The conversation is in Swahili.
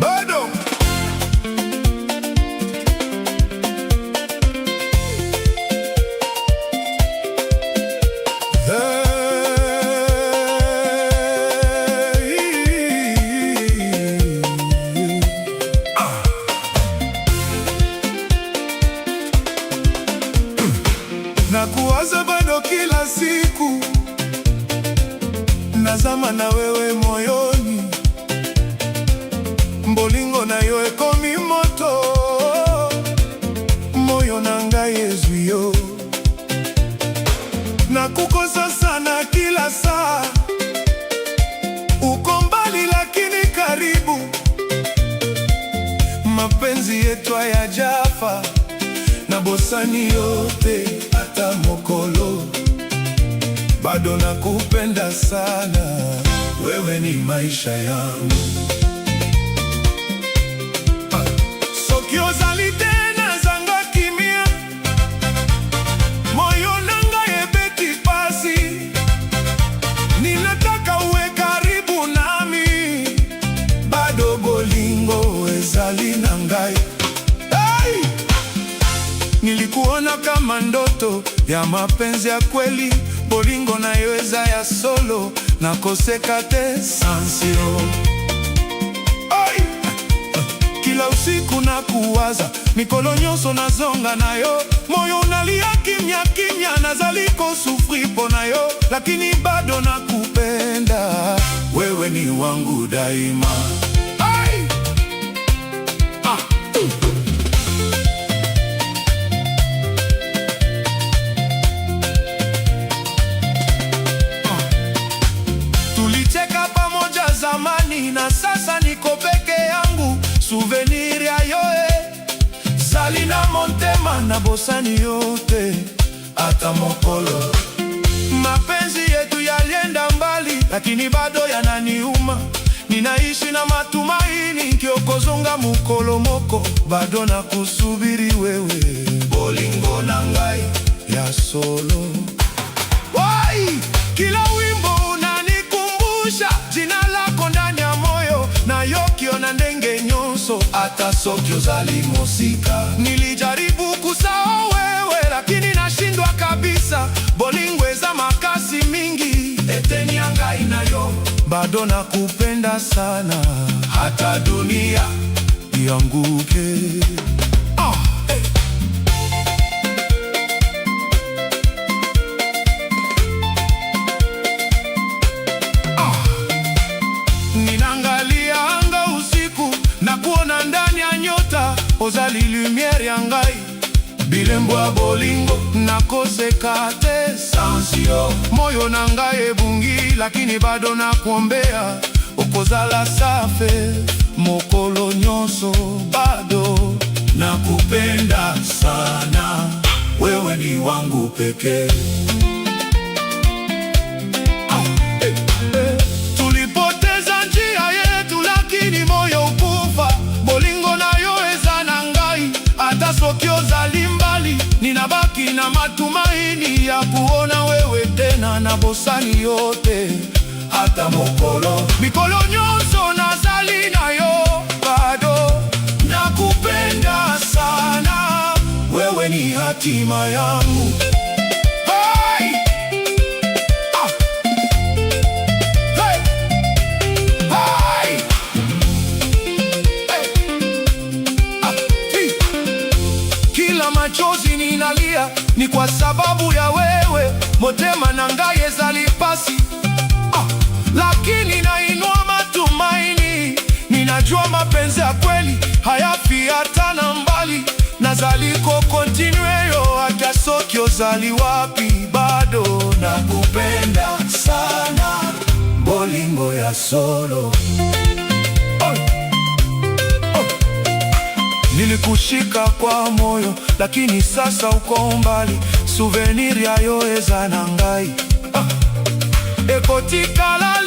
Bado na kuwaza bado kila siku, nazama na wewe moyoni, mbolingo na yo ekomi moto, moyo nanga ezwiyo, na kukosa sana kila saa, uko mbali lakini karibu, mapenzi yetu hayajafa, na bosani yote hata mokolo, bado nakupenda sana, wewe ni maisha yangu. Soki ozali te nazanga kimia, moyo nanga ebeti pasi, ninataka uwe karibu nami, bado bolingo ezali na ngai. Nilikuona kama ndoto ya mapenzi ya kweli, bolingo na yo eza ya solo, nakoseka te sansio. Kila usiku na kuwaza, mikolo nyonso nazonga na yo, moyo unalia kimya kimya, nazali kosufri po na yo, lakini bado nakupenda, wewe ni wangu daima. Tulicheka pamoja zamani, na sasa niko peke yangu, souvenir ya yoe zali na montema, na bosani yote hata mokolo. Mapenzi yetu yalienda mbali, lakini bado yananiuma, ninaishi na matumaini, nkiokozonga mukolo moko, bado na kusubiri wewe, bolingo na ngai ya solo. Kila wimbo unanikumbusha jina lako ndani ya moyo, na yokiona ndenge nyonso, hata soki ozali mosika. Nilijaribu kusahau wewe, lakini nashindwa kabisa, bolingo eza makasi mingi, eteni ya ngai na yo, bado nakupenda sana, hata dunia ianguke. Ninangalia anga usiku, na kuona ndani ya nyota, ozali lumiere ya ngai, bilembo ya bolingo, nakoseka te sansio. Moyo na ngai ebungi, lakini bado nakuombea, okozala safe mokolo nyonso, bado nakupenda sana, wewe ni wangu pekee. Tulipoteza njia yetu, lakini moyo ukufa, bolingo na yo eza na ngai, hata soki ozali mbali, ninabaki na matumaini ya kuona wewe tena, na bosani yote hata mokolo, mikolo nyonso nazali na yo, bado nakupenda sana, wewe ni hatima yangu. Machozi ninalia, ni kwa sababu ya wewe, motema na ngai ezali pasi, lakini nainua matumaini, ninajua mapenzi ya kweli hayafi hata na mbali, nazali ko continue yo, hata soki ozali wapi, bado nakupenda sana, bolingo ya solo. Nilikushika kwa moyo, lakini sasa uko mbali, souvenir ya yo eza na ngai, ekotikala